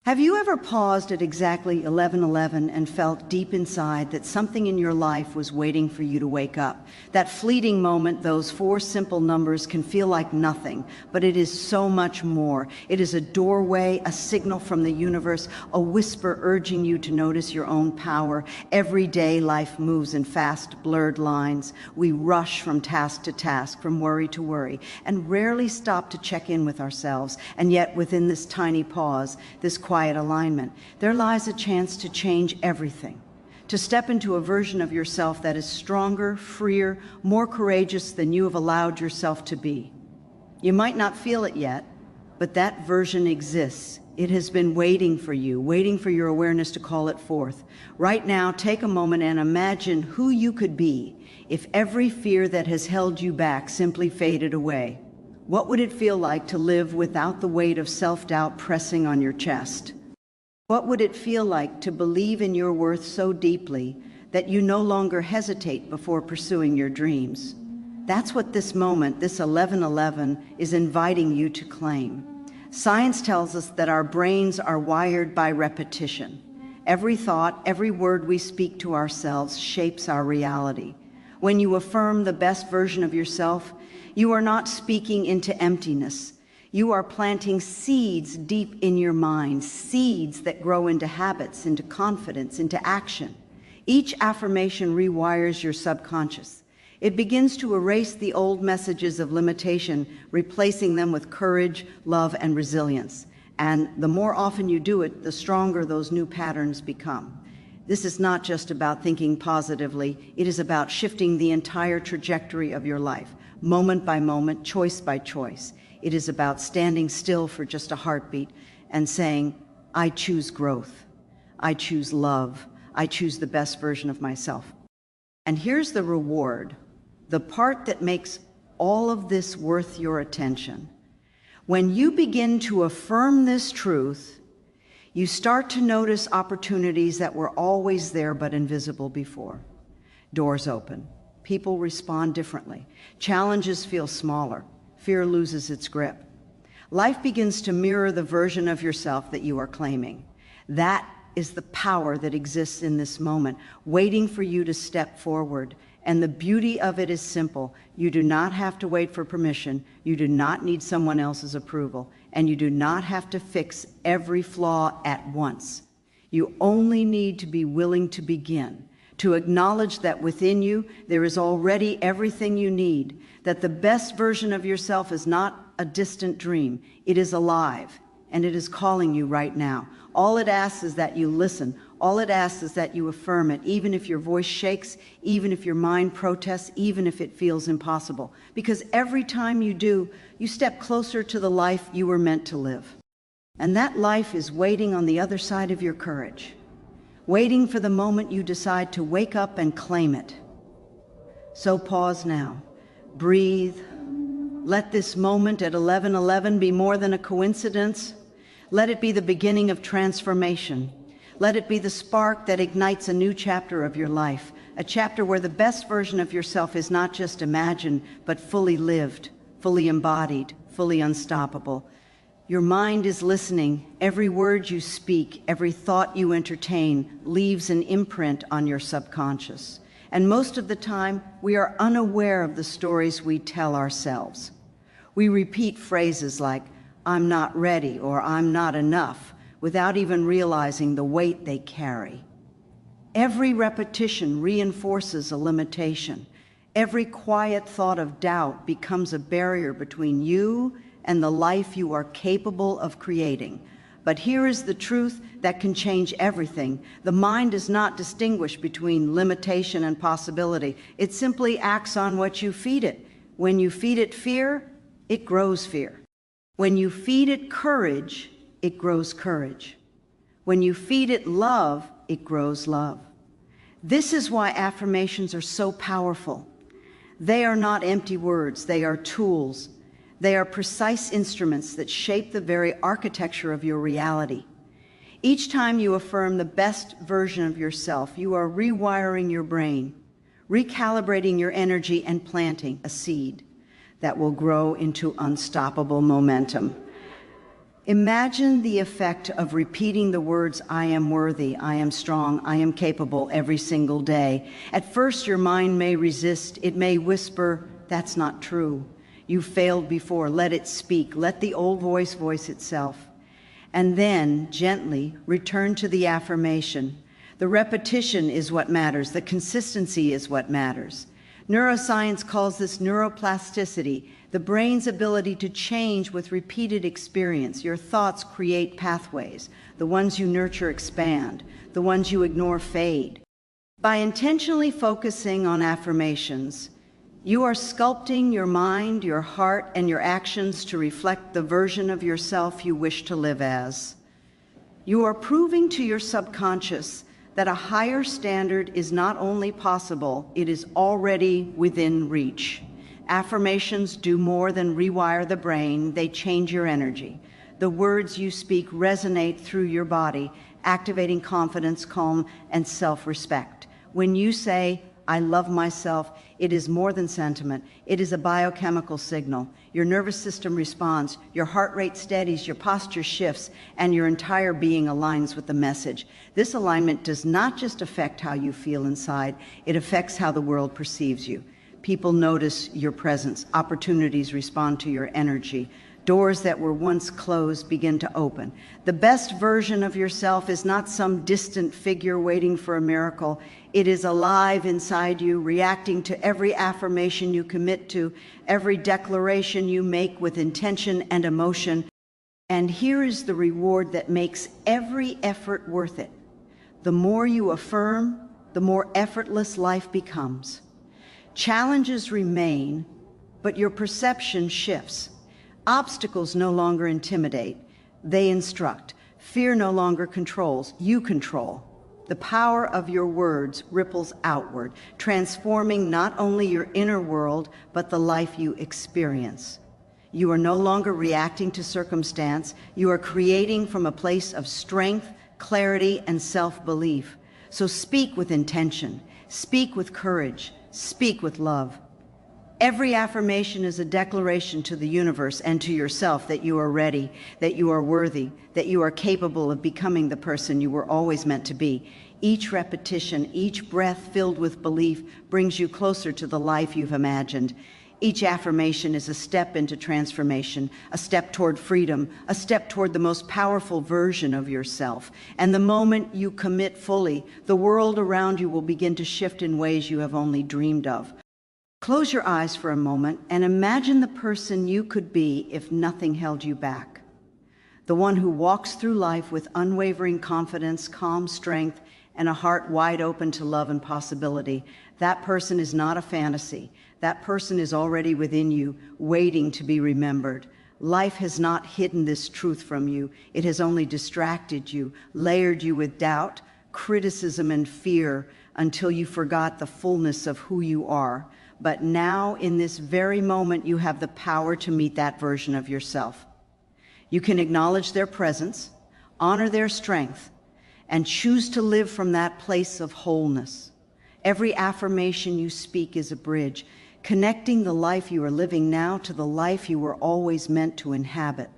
Have you ever paused at exactly 11:11 and felt deep inside that something in your life was waiting for you to wake up? That fleeting moment, those four simple numbers can feel like nothing, but it is so much more. It is a doorway, a signal from the universe, a whisper urging you to notice your own power. Every day life moves in fast, blurred lines. We rush from task to task, from worry to worry, and rarely stop to check in with ourselves. And yet within this tiny pause, this quiet alignment, there lies a chance to change everything, to step into a version of yourself that is stronger, freer, more courageous than you have allowed yourself to be. You might not feel it yet, but that version exists. It has been waiting for you, waiting for your awareness to call it forth. Right now, take a moment and imagine who you could be if every fear that has held you back simply faded away. What would it feel like to live without the weight of self-doubt pressing on your chest? What would it feel like to believe in your worth so deeply that you no longer hesitate before pursuing your dreams? That's what this moment, this 11:11, is inviting you to claim. Science tells us that our brains are wired by repetition. Every thought, every word we speak to ourselves shapes our reality. When you affirm the best version of yourself, you are not speaking into emptiness. You are planting seeds deep in your mind, seeds that grow into habits, into confidence, into action. Each affirmation rewires your subconscious. It begins to erase the old messages of limitation, replacing them with courage, love, and resilience. And the more often you do it, the stronger those new patterns become. This is not just about thinking positively. It is about shifting the entire trajectory of your life, moment by moment, choice by choice. It is about standing still for just a heartbeat and saying, I choose growth. I choose love. I choose the best version of myself. And here's the reward, the part that makes all of this worth your attention. When you begin to affirm this truth, you start to notice opportunities that were always there but invisible before. Doors open. People respond differently. Challenges feel smaller. Fear loses its grip. Life begins to mirror the version of yourself that you are claiming. That is the power that exists in this moment, waiting for you to step forward. And the beauty of it is simple. You do not have to wait for permission. You do not need someone else's approval. And you do not have to fix every flaw at once. You only need to be willing to begin, to acknowledge that within you there is already everything you need, that the best version of yourself is not a distant dream. It is alive, and it is calling you right now. All it asks is that you listen. All it asks is that you affirm it, even if your voice shakes, even if your mind protests, even if it feels impossible. Because every time you do, you step closer to the life you were meant to live. And that life is waiting on the other side of your courage, waiting for the moment you decide to wake up and claim it. So pause now. Breathe. Let this moment at 11:11 be more than a coincidence. Let it be the beginning of transformation. Let it be the spark that ignites a new chapter of your life, a chapter where the best version of yourself is not just imagined, but fully lived, fully embodied, fully unstoppable. Your mind is listening. Every word you speak, every thought you entertain leaves an imprint on your subconscious. And most of the time, we are unaware of the stories we tell ourselves. We repeat phrases like, I'm not ready, or I'm not enough, without even realizing the weight they carry. Every repetition reinforces a limitation. Every quiet thought of doubt becomes a barrier between you and the life you are capable of creating. But here is the truth that can change everything. The mind does not distinguish between limitation and possibility. It simply acts on what you feed it. When you feed it fear, it grows fear. When you feed it courage, it grows courage. When you feed it love, it grows love. This is why affirmations are so powerful. They are not empty words. They are tools. They are precise instruments that shape the very architecture of your reality. Each time you affirm the best version of yourself, you are rewiring your brain, recalibrating your energy, and planting a seed that will grow into unstoppable momentum. Imagine the effect of repeating the words, I am worthy, I am strong, I am capable every single day. At first, your mind may resist. It may whisper, that's not true. You failed before. Let it speak. Let the old voice voice itself. And then, gently, return to the affirmation. The repetition is what matters. The consistency is what matters. Neuroscience calls this neuroplasticity, the brain's ability to change with repeated experience. Your thoughts create pathways. The ones you nurture expand. The ones you ignore fade. By intentionally focusing on affirmations, you are sculpting your mind, your heart, and your actions to reflect the version of yourself you wish to live as. You are proving to your subconscious that a higher standard is not only possible, it is already within reach. Affirmations do more than rewire the brain, they change your energy. The words you speak resonate through your body, activating confidence, calm, and self-respect. When you say, I love myself, it is more than sentiment. It is a biochemical signal. Your nervous system responds, your heart rate steadies, your posture shifts, and your entire being aligns with the message. This alignment does not just affect how you feel inside, it affects how the world perceives you. People notice your presence. Opportunities respond to your energy. Doors that were once closed begin to open. The best version of yourself is not some distant figure waiting for a miracle. It is alive inside you, reacting to every affirmation you commit to, every declaration you make with intention and emotion. And here is the reward that makes every effort worth it. The more you affirm, the more effortless life becomes. Challenges remain, but your perception shifts. Obstacles no longer intimidate, they instruct. Fear no longer controls, you control. The power of your words ripples outward, transforming not only your inner world, but the life you experience. You are no longer reacting to circumstance, you are creating from a place of strength, clarity, and self-belief. So speak with intention, speak with courage, speak with love. Every affirmation is a declaration to the universe and to yourself that you are ready, that you are worthy, that you are capable of becoming the person you were always meant to be. Each repetition, each breath filled with belief brings you closer to the life you've imagined. Each affirmation is a step into transformation, a step toward freedom, a step toward the most powerful version of yourself. And the moment you commit fully, the world around you will begin to shift in ways you have only dreamed of. Close your eyes for a moment and imagine the person you could be if nothing held you back. The one who walks through life with unwavering confidence, calm strength, and a heart wide open to love and possibility. That person is not a fantasy. That person is already within you, waiting to be remembered. Life has not hidden this truth from you. It has only distracted you, layered you with doubt, criticism, and fear until you forgot the fullness of who you are. But now, in this very moment, you have the power to meet that version of yourself. You can acknowledge their presence, honor their strength, and choose to live from that place of wholeness. Every affirmation you speak is a bridge, connecting the life you are living now to the life you were always meant to inhabit.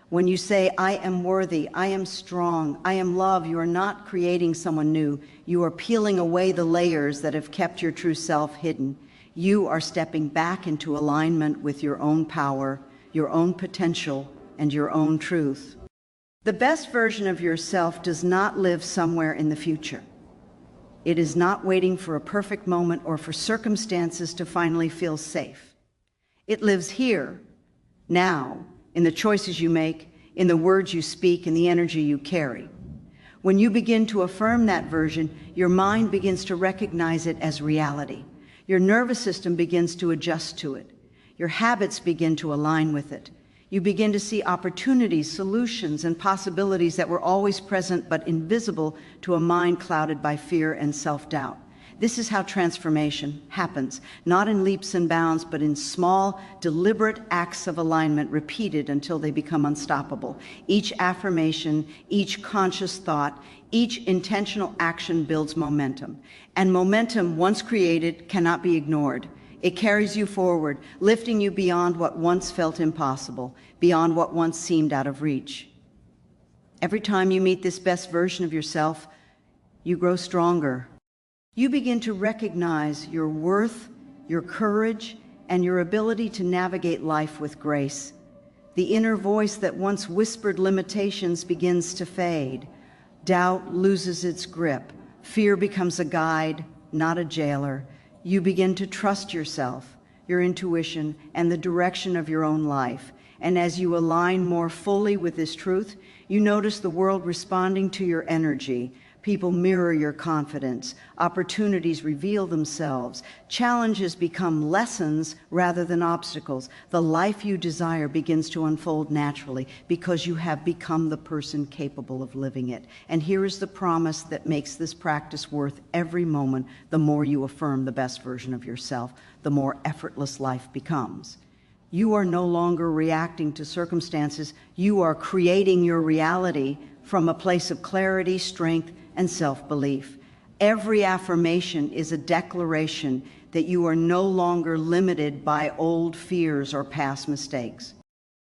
When you say, I am worthy, I am strong, I am love, you are not creating someone new. You are peeling away the layers that have kept your true self hidden. You are stepping back into alignment with your own power, your own potential, and your own truth. The best version of yourself does not live somewhere in the future. It is not waiting for a perfect moment or for circumstances to finally feel safe. It lives here, now, in the choices you make, in the words you speak, in the energy you carry. When you begin to affirm that version, your mind begins to recognize it as reality. Your nervous system begins to adjust to it. Your habits begin to align with it. You begin to see opportunities, solutions, and possibilities that were always present but invisible to a mind clouded by fear and self-doubt. This is how transformation happens, not in leaps and bounds, but in small, deliberate acts of alignment repeated until they become unstoppable. Each affirmation, each conscious thought, each intentional action builds momentum. And momentum, once created, cannot be ignored. It carries you forward, lifting you beyond what once felt impossible, beyond what once seemed out of reach. Every time you meet this best version of yourself, you grow stronger. You begin to recognize your worth, your courage, and your ability to navigate life with grace. The inner voice that once whispered limitations begins to fade. Doubt loses its grip. Fear becomes a guide, not a jailer. You begin to trust yourself, your intuition, and the direction of your own life. And as you align more fully with this truth, you notice the world responding to your energy. People mirror your confidence. Opportunities reveal themselves. Challenges become lessons rather than obstacles. The life you desire begins to unfold naturally because you have become the person capable of living it. And here is the promise that makes this practice worth every moment. The more you affirm the best version of yourself, the more effortless life becomes. You are no longer reacting to circumstances. You are creating your reality from a place of clarity, strength, and self-belief. Every affirmation is a declaration that you are no longer limited by old fears or past mistakes.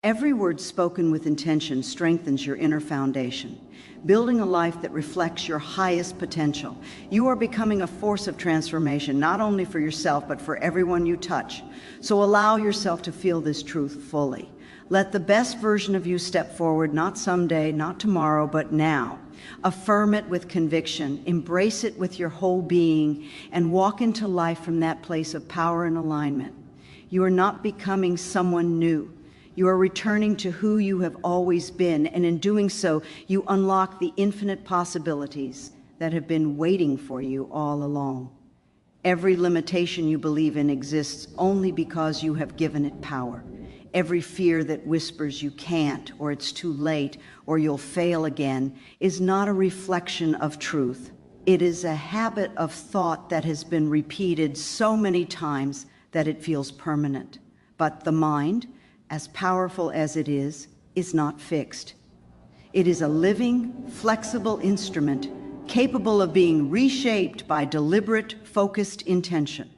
Every word spoken with intention strengthens your inner foundation, building a life that reflects your highest potential. You are becoming a force of transformation, not only for yourself, but for everyone you touch. So allow yourself to feel this truth fully. Let the best version of you step forward, not someday, not tomorrow, but now. Affirm it with conviction, embrace it with your whole being, and walk into life from that place of power and alignment. You are not becoming someone new. You are returning to who you have always been, and in doing so, you unlock the infinite possibilities that have been waiting for you all along. Every limitation you believe in exists only because you have given it power. Every fear that whispers you can't, or it's too late, or you'll fail again, is not a reflection of truth. It is a habit of thought that has been repeated so many times that it feels permanent. But the mind, as powerful as it is not fixed. It is a living, flexible instrument capable of being reshaped by deliberate, focused intention.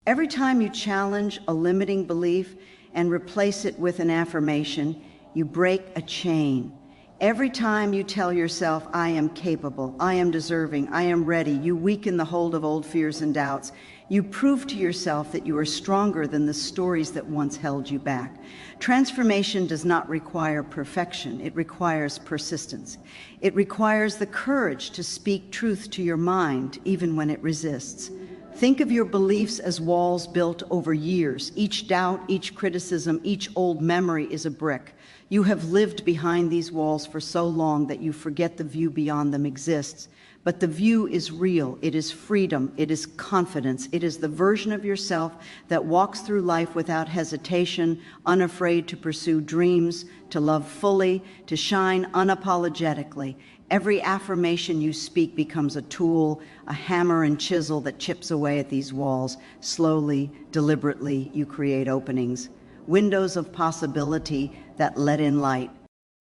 Every time you challenge a limiting belief and replace it with an affirmation, you break a chain. Every time you tell yourself, I am capable, I am deserving, I am ready, you weaken the hold of old fears and doubts. You prove to yourself that you are stronger than the stories that once held you back. Transformation does not require perfection. It requires persistence. It requires the courage to speak truth to your mind, even when it resists. Think of your beliefs as walls built over years. Each doubt, each criticism, each old memory is a brick. You have lived behind these walls for so long that you forget the view beyond them exists. But the view is real. It is freedom. It is confidence. It is the version of yourself that walks through life without hesitation, unafraid to pursue dreams, to love fully, to shine unapologetically. Every affirmation you speak becomes a tool, a hammer and chisel that chips away at these walls. Slowly, deliberately, you create openings, windows of possibility that let in light.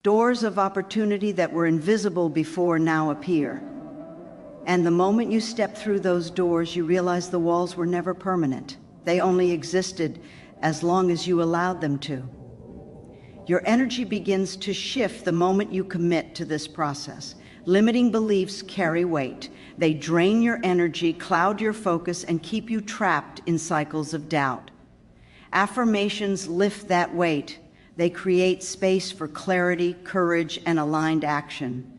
Doors of opportunity that were invisible before now appear. And the moment you step through those doors, you realize the walls were never permanent. They only existed as long as you allowed them to. Your energy begins to shift the moment you commit to this process. Limiting beliefs carry weight. They drain your energy, cloud your focus, and keep you trapped in cycles of doubt. Affirmations lift that weight. They create space for clarity, courage, and aligned action.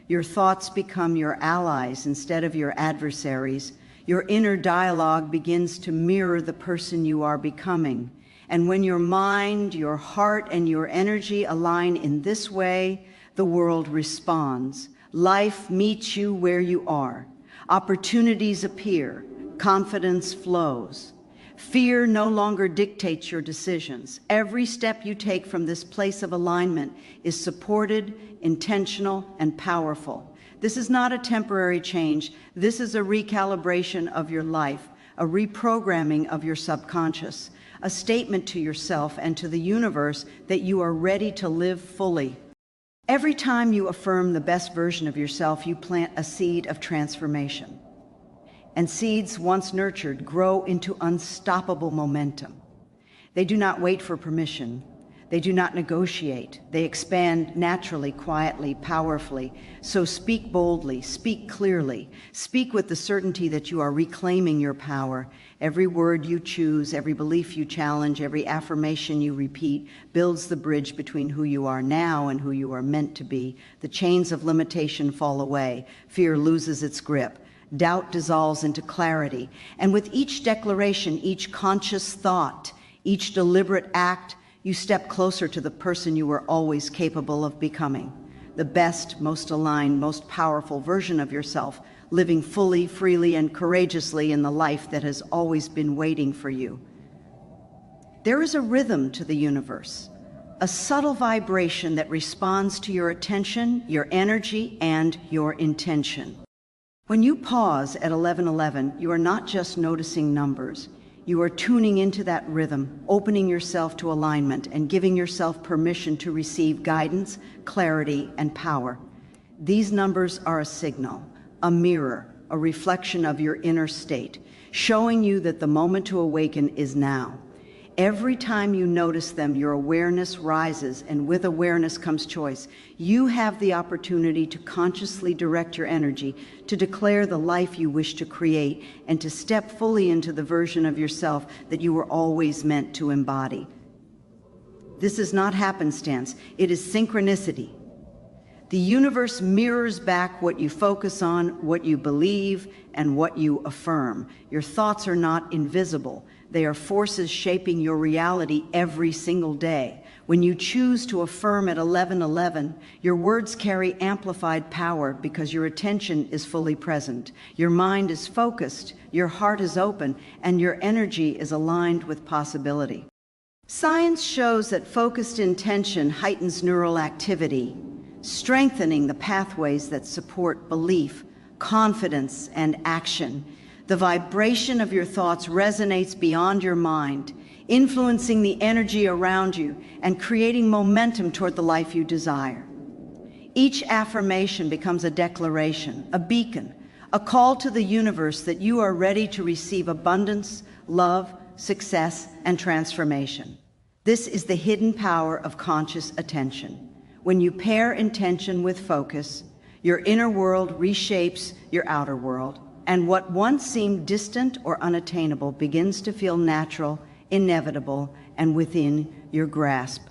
Your thoughts become your allies instead of your adversaries. Your inner dialogue begins to mirror the person you are becoming. And when your mind, your heart, and your energy align in this way, the world responds. Life meets you where you are. Opportunities appear. Confidence flows. Fear no longer dictates your decisions. Every step you take from this place of alignment is supported, intentional, and powerful. This is not a temporary change. This is a recalibration of your life, a reprogramming of your subconscious, a statement to yourself and to the universe that you are ready to live fully. Every time you affirm the best version of yourself, you plant a seed of transformation. And seeds, once nurtured, grow into unstoppable momentum. They do not wait for permission. They do not negotiate. They expand naturally, quietly, powerfully. So speak boldly, speak clearly, speak with the certainty that you are reclaiming your power. Every word you choose, every belief you challenge, every affirmation you repeat builds the bridge between who you are now and who you are meant to be. The chains of limitation fall away. Fear loses its grip. Doubt dissolves into clarity. And with each declaration, each conscious thought, each deliberate act, you step closer to the person you were always capable of becoming. The best, most aligned, most powerful version of yourself, living fully, freely, and courageously in the life that has always been waiting for you. There is a rhythm to the universe, a subtle vibration that responds to your attention, your energy, and your intention. When you pause at 11:11, you are not just noticing numbers. You are tuning into that rhythm, opening yourself to alignment, and giving yourself permission to receive guidance, clarity, and power. These numbers are a signal, a mirror, a reflection of your inner state, showing you that the moment to awaken is now. Every time you notice them, your awareness rises, and with awareness comes choice. You have the opportunity to consciously direct your energy, to declare the life you wish to create, and to step fully into the version of yourself that you were always meant to embody. This is not happenstance, it is synchronicity. The universe mirrors back what you focus on, what you believe, and what you affirm. Your thoughts are not invisible. They are forces shaping your reality every single day. When you choose to affirm at 11:11, your words carry amplified power because your attention is fully present. Your mind is focused, your heart is open, and your energy is aligned with possibility. Science shows that focused intention heightens neural activity, strengthening the pathways that support belief, confidence, and action. The vibration of your thoughts resonates beyond your mind, influencing the energy around you and creating momentum toward the life you desire. Each affirmation becomes a declaration, a beacon, a call to the universe that you are ready to receive abundance, love, success, and transformation. This is the hidden power of conscious attention. When you pair intention with focus, your inner world reshapes your outer world, and what once seemed distant or unattainable begins to feel natural, inevitable, and within your grasp.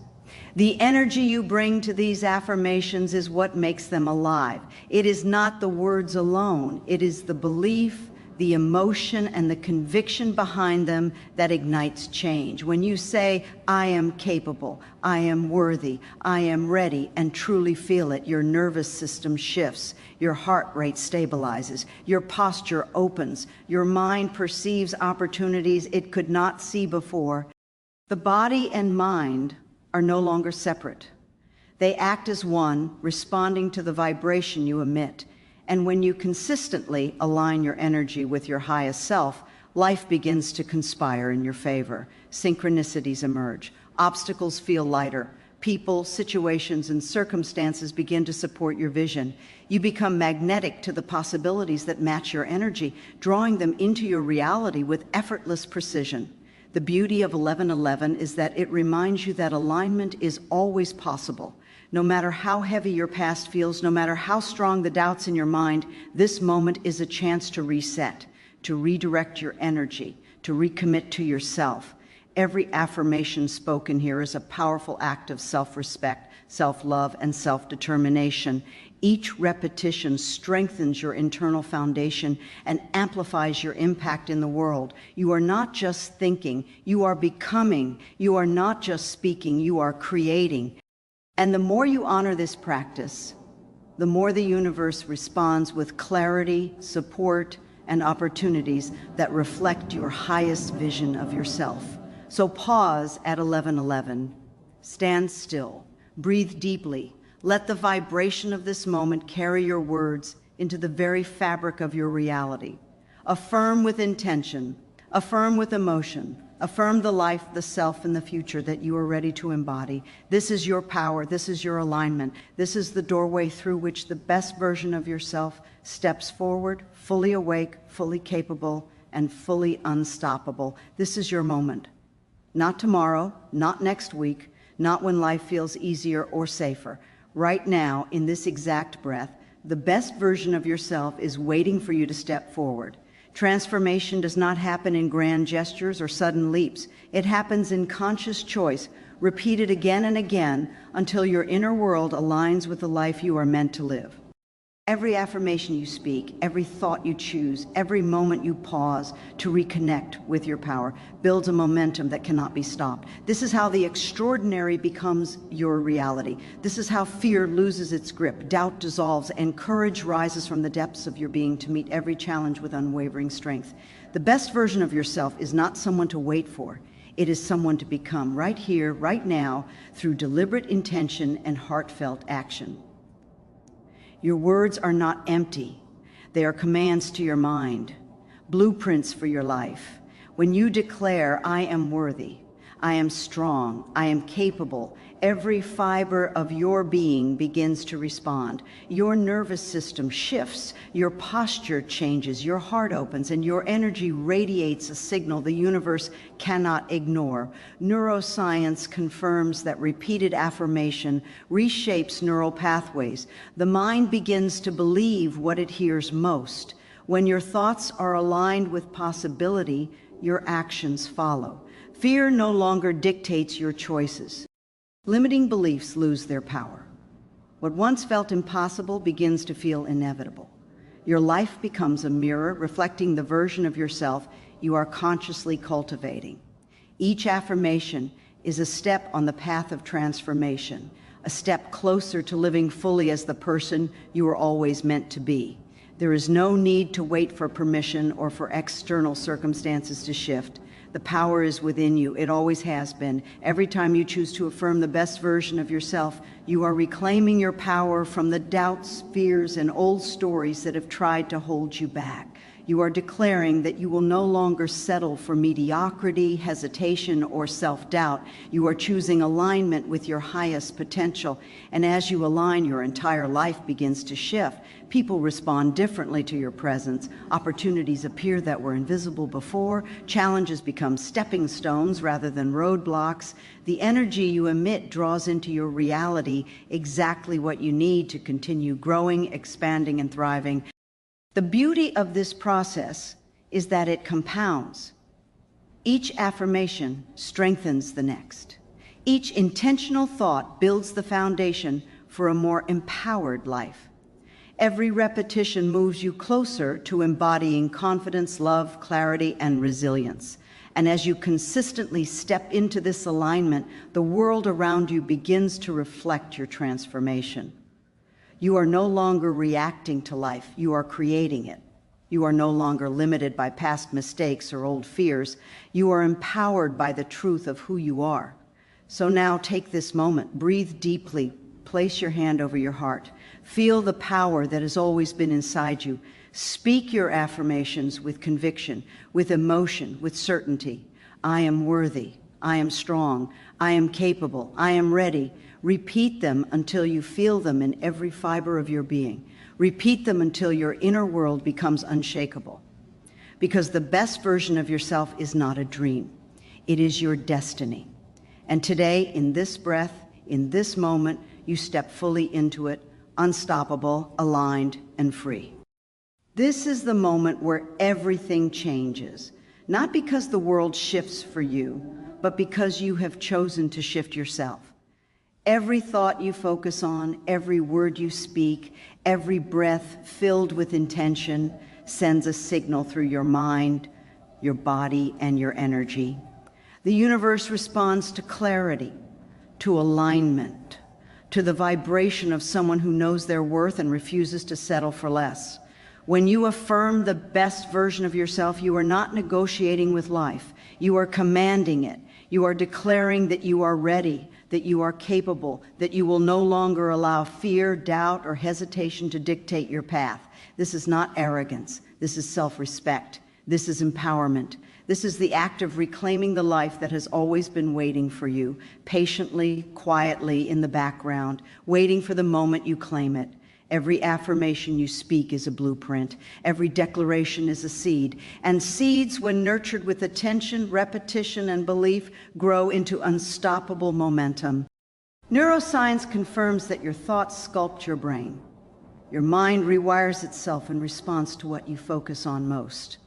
The energy you bring to these affirmations is what makes them alive. It is not the words alone. It is the belief, the emotion, and the conviction behind them that ignites change. When you say, I am capable, I am worthy, I am ready, and truly feel it, your nervous system shifts, your heart rate stabilizes, your posture opens, your mind perceives opportunities it could not see before. The body and mind are no longer separate. They act as one, responding to the vibration you emit. And when you consistently align your energy with your highest self, life begins to conspire in your favor. Synchronicities emerge. Obstacles feel lighter. People, situations, and circumstances begin to support your vision. You become magnetic to the possibilities that match your energy, drawing them into your reality with effortless precision. The beauty of 11:11 is that it reminds you that alignment is always possible. No matter how heavy your past feels, no matter how strong the doubts in your mind, this moment is a chance to reset, to redirect your energy, to recommit to yourself. Every affirmation spoken here is a powerful act of self-respect, self-love, and self-determination. Each repetition strengthens your internal foundation and amplifies your impact in the world. You are not just thinking, you are becoming. You are not just speaking, you are creating. And the more you honor this practice, the more the universe responds with clarity, support, and opportunities that reflect your highest vision of yourself. So pause at 11:11. Stand still. Breathe deeply. Let the vibration of this moment carry your words into the very fabric of your reality. Affirm with intention. Affirm with emotion. Affirm the life, the self, and the future that you are ready to embody. This is your power. This is your alignment. This is the doorway through which the best version of yourself steps forward, fully awake, fully capable, and fully unstoppable. This is your moment. Not tomorrow, not next week, not when life feels easier or safer. Right now, in this exact breath, the best version of yourself is waiting for you to step forward. Transformation does not happen in grand gestures or sudden leaps. It happens in conscious choice, repeated again and again until your inner world aligns with the life you are meant to live. Every affirmation you speak, every thought you choose, every moment you pause to reconnect with your power builds a momentum that cannot be stopped. This is how the extraordinary becomes your reality. This is how fear loses its grip, doubt dissolves, and courage rises from the depths of your being to meet every challenge with unwavering strength. The best version of yourself is not someone to wait for. It is someone to become right here, right now, through deliberate intention and heartfelt action. Your words are not empty. They are commands to your mind, blueprints for your life. When you declare, I am worthy, I am strong, I am capable, every fiber of your being begins to respond. Your nervous system shifts, your posture changes, your heart opens, and your energy radiates a signal the universe cannot ignore. Neuroscience confirms that repeated affirmation reshapes neural pathways. The mind begins to believe what it hears most. When your thoughts are aligned with possibility, your actions follow. Fear no longer dictates your choices. Limiting beliefs lose their power. What once felt impossible begins to feel inevitable. Your life becomes a mirror reflecting the version of yourself you are consciously cultivating. Each affirmation is a step on the path of transformation, a step closer to living fully as the person you were always meant to be. There is no need to wait for permission or for external circumstances to shift. The power is within you. It always has been. Every time you choose to affirm the best version of yourself, you are reclaiming your power from the doubts, fears, and old stories that have tried to hold you back. You are declaring that you will no longer settle for mediocrity, hesitation, or self-doubt. You are choosing alignment with your highest potential. And as you align, your entire life begins to shift. People respond differently to your presence. Opportunities appear that were invisible before. Challenges become stepping stones rather than roadblocks. The energy you emit draws into your reality exactly what you need to continue growing, expanding, and thriving. The beauty of this process is that it compounds. Each affirmation strengthens the next. Each intentional thought builds the foundation for a more empowered life. Every repetition moves you closer to embodying confidence, love, clarity, and resilience. And as you consistently step into this alignment, the world around you begins to reflect your transformation. You are no longer reacting to life, you are creating it. You are no longer limited by past mistakes or old fears. You are empowered by the truth of who you are. So now take this moment, breathe deeply, place your hand over your heart. Feel the power that has always been inside you. Speak your affirmations with conviction, with emotion, with certainty. I am worthy. I am strong. I am capable. I am ready. Repeat them until you feel them in every fiber of your being. Repeat them until your inner world becomes unshakable. Because the best version of yourself is not a dream. It is your destiny. And today, in this breath, in this moment, you step fully into it, unstoppable, aligned, and free. This is the moment where everything changes. Not because the world shifts for you, but because you have chosen to shift yourself. Every thought you focus on, every word you speak, every breath filled with intention sends a signal through your mind, your body, and your energy. The universe responds to clarity, to alignment, to the vibration of someone who knows their worth and refuses to settle for less. When you affirm the best version of yourself, you are not negotiating with life. You are commanding it. You are declaring that you are ready, that you are capable, that you will no longer allow fear, doubt, or hesitation to dictate your path. This is not arrogance. This is self-respect. This is empowerment. This is the act of reclaiming the life that has always been waiting for you, patiently, quietly in the background, waiting for the moment you claim it. Every affirmation you speak is a blueprint. Every declaration is a seed. And seeds, when nurtured with attention, repetition, and belief, grow into unstoppable momentum. Neuroscience confirms that your thoughts sculpt your brain. Your mind rewires itself in response to what you focus on most.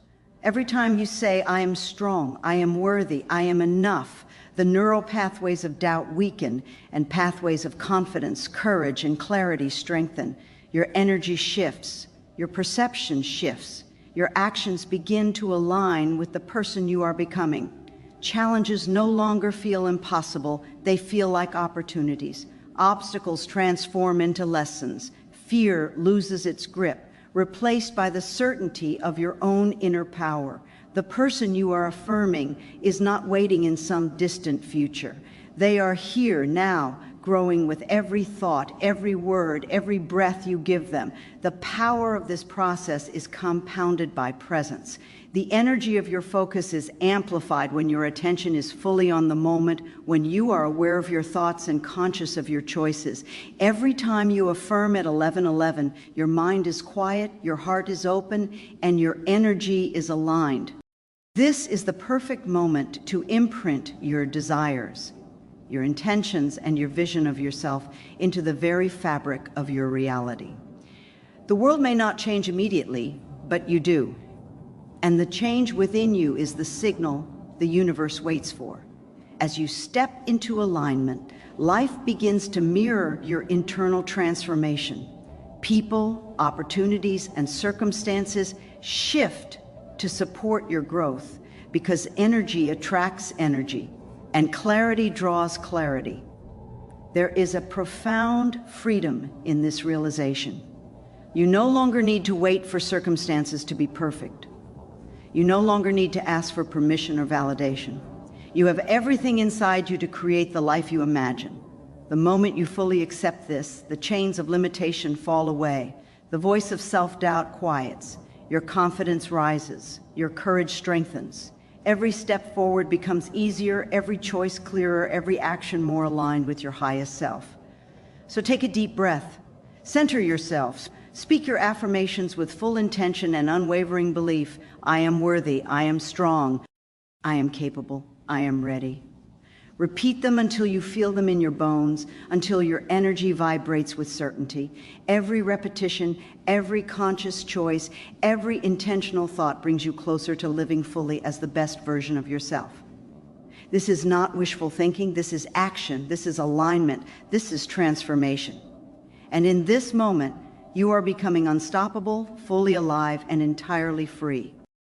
Every time you say, I am strong, I am worthy, I am enough, the neural pathways of doubt weaken and pathways of confidence, courage, and clarity strengthen. Your energy shifts, your perception shifts, your actions begin to align with the person you are becoming. Challenges no longer feel impossible, they feel like opportunities. Obstacles transform into lessons. Fear loses its grip, replaced by the certainty of your own inner power. The person you are affirming is not waiting in some distant future. They are here now, growing with every thought, every word, every breath you give them. The power of this process is compounded by presence. The energy of your focus is amplified when your attention is fully on the moment, when you are aware of your thoughts and conscious of your choices. Every time you affirm at 11:11, your mind is quiet, your heart is open, and your energy is aligned. This is the perfect moment to imprint your desires, your intentions, and your vision of yourself into the very fabric of your reality. The world may not change immediately, but you do. And the change within you is the signal the universe waits for. As you step into alignment, life begins to mirror your internal transformation. People, opportunities, and circumstances shift to support your growth because energy attracts energy and clarity draws clarity. There is a profound freedom in this realization. You no longer need to wait for circumstances to be perfect. You no longer need to ask for permission or validation. You have everything inside you to create the life you imagine. The moment you fully accept this, the chains of limitation fall away. The voice of self-doubt quiets. Your confidence rises. Your courage strengthens. Every step forward becomes easier, every choice clearer, every action more aligned with your highest self. So take a deep breath. Center yourself. Speak your affirmations with full intention and unwavering belief. I am worthy. I am strong. I am capable. I am ready. Repeat them until you feel them in your bones, until your energy vibrates with certainty. Every repetition, every conscious choice, every intentional thought brings you closer to living fully as the best version of yourself. This is not wishful thinking. This is action. This is alignment. This is transformation. And in this moment, you are becoming unstoppable, fully alive, and entirely free.